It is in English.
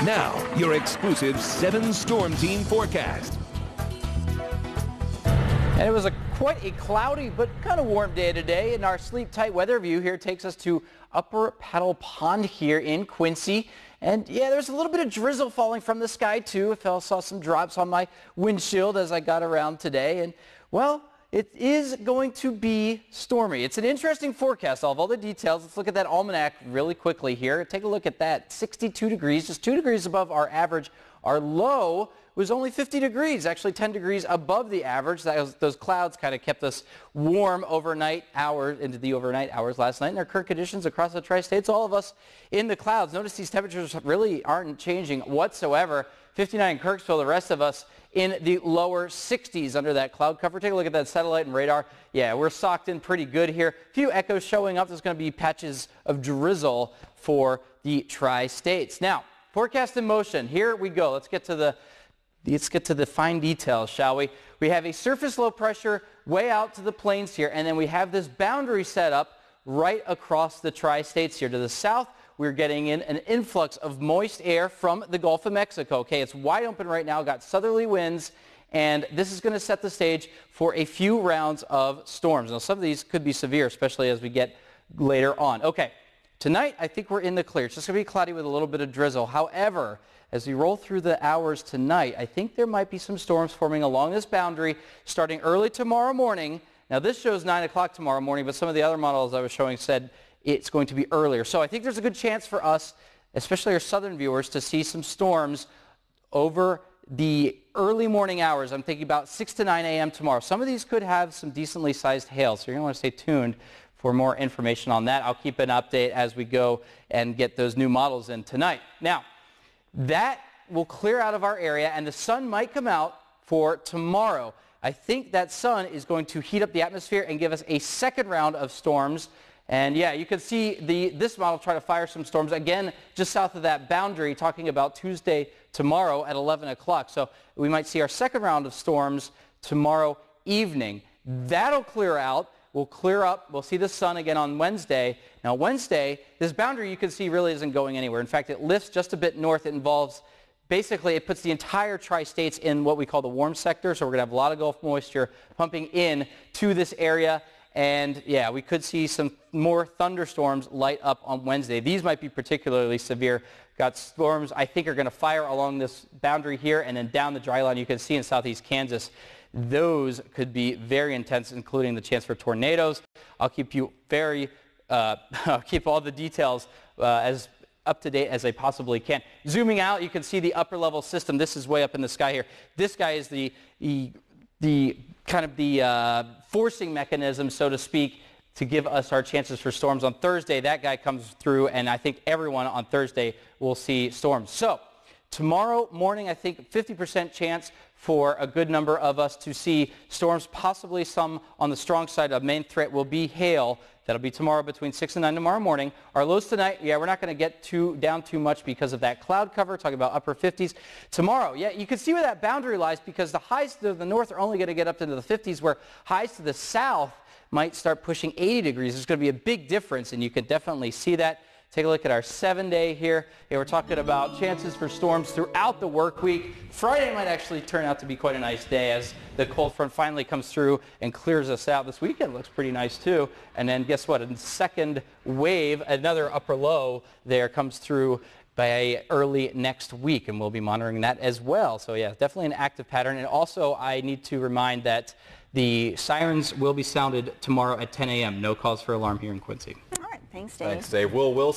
Now, your exclusive 7-storm team forecast. And it was quite a cloudy but kind of warm day today, and our sleep tight weather view here takes us to Upper Paddle Pond here in Quincy. And yeah, there's a little bit of drizzle falling from the sky too. I saw some drops on my windshield as I got around today. And well, it is going to be stormy. It's an interesting forecast. I'll have all the details. Let's look at that almanac really quickly here. Take a look at that. 62 degrees, just 2 degrees above our average. Our low was only 50 degrees, actually 10 degrees above the average. Those clouds kind of kept us warm overnight hours, into the overnight hours last night. And our current conditions across the tri-states, all of us in the clouds. Notice these temperatures really aren't changing whatsoever. 59 in Kirksville, the rest of us in the lower 60s under that cloud cover. Take a look at that satellite and radar. Yeah, we're socked in pretty good here. A few echoes showing up. There's going to be patches of drizzle for the tri-states. Now, forecast in motion. Here we go. Let's get to the fine details, shall we? We have a surface low pressure way out to the plains here, and then we have this boundary set up right across the tri-states here. To the south, we're getting in an influx of moist air from the Gulf of Mexico. Okay, it's wide open right now, got southerly winds, and this is going to set the stage for a few rounds of storms. Now, some of these could be severe, especially as we get later on. Okay, tonight, I think we're in the clear. It's just going to be cloudy with a little bit of drizzle. However, as we roll through the hours tonight, I think there might be some storms forming along this boundary starting early tomorrow morning. Now, this shows 9 o'clock tomorrow morning, but some of the other models I was showing said it's going to be earlier. So I think there's a good chance for us, especially our southern viewers, to see some storms over the early morning hours. I'm thinking about 6 to 9 a.m. tomorrow. Some of these could have some decently sized hail, so you're going to want to stay tuned for more information on that. I'll keep an update as we go and get those new models in tonight. Now, that will clear out of our area, and the sun might come out for tomorrow. I think that sun is going to heat up the atmosphere and give us a second round of storms. And yeah, you can see this model try to fire some storms again just south of that boundary, talking about Tuesday tomorrow at 11 o'clock. So we might see our second round of storms tomorrow evening. That'll clear out. We'll clear up. We'll see the sun again on Wednesday. Now, Wednesday, this boundary you can see really isn't going anywhere. In fact, it lifts just a bit north. It involves, basically, it puts the entire tri-states in what we call the warm sector. So we're going to have a lot of Gulf moisture pumping in to this area. And yeah, we could see some more thunderstorms light up on Wednesday. These might be particularly severe. Got storms I think are going to fire along this boundary here and then down the dry line you can see in southeast Kansas. Those could be very intense, including the chance for tornadoes. I'll keep you I'll keep all the details as up to date as I possibly can. Zooming out, you can see the upper level system. This is way up in the sky here. This guy is the forcing mechanism, so to speak, to give us our chances for storms on Thursday. That guy comes through, and I think everyone on Thursday will see storms. So tomorrow morning, I think 50% chance for a good number of us to see storms, possibly some on the strong side. A main threat will be hail. That'll be tomorrow between 6 and 9 tomorrow morning. Our lows tonight, yeah, we're not going to get down too much because of that cloud cover, talking about upper 50s. Tomorrow, yeah, you can see where that boundary lies because the highs to the north are only going to get up into the 50s, where highs to the south might start pushing 80 degrees. There's going to be a big difference, and you can definitely see that. Take a look at our 7-day here. Yeah, we're talking about chances for storms throughout the work week. Friday might actually turn out to be quite a nice day as the cold front finally comes through and clears us out. This weekend looks pretty nice too. And then guess what? A second wave, another upper low there comes through by early next week, and we'll be monitoring that as well. So yeah, definitely an active pattern. And also I need to remind that the sirens will be sounded tomorrow at 10 a.m. No cause for alarm here in Quincy. All right, thanks, Dave. Thanks, Dave. We'll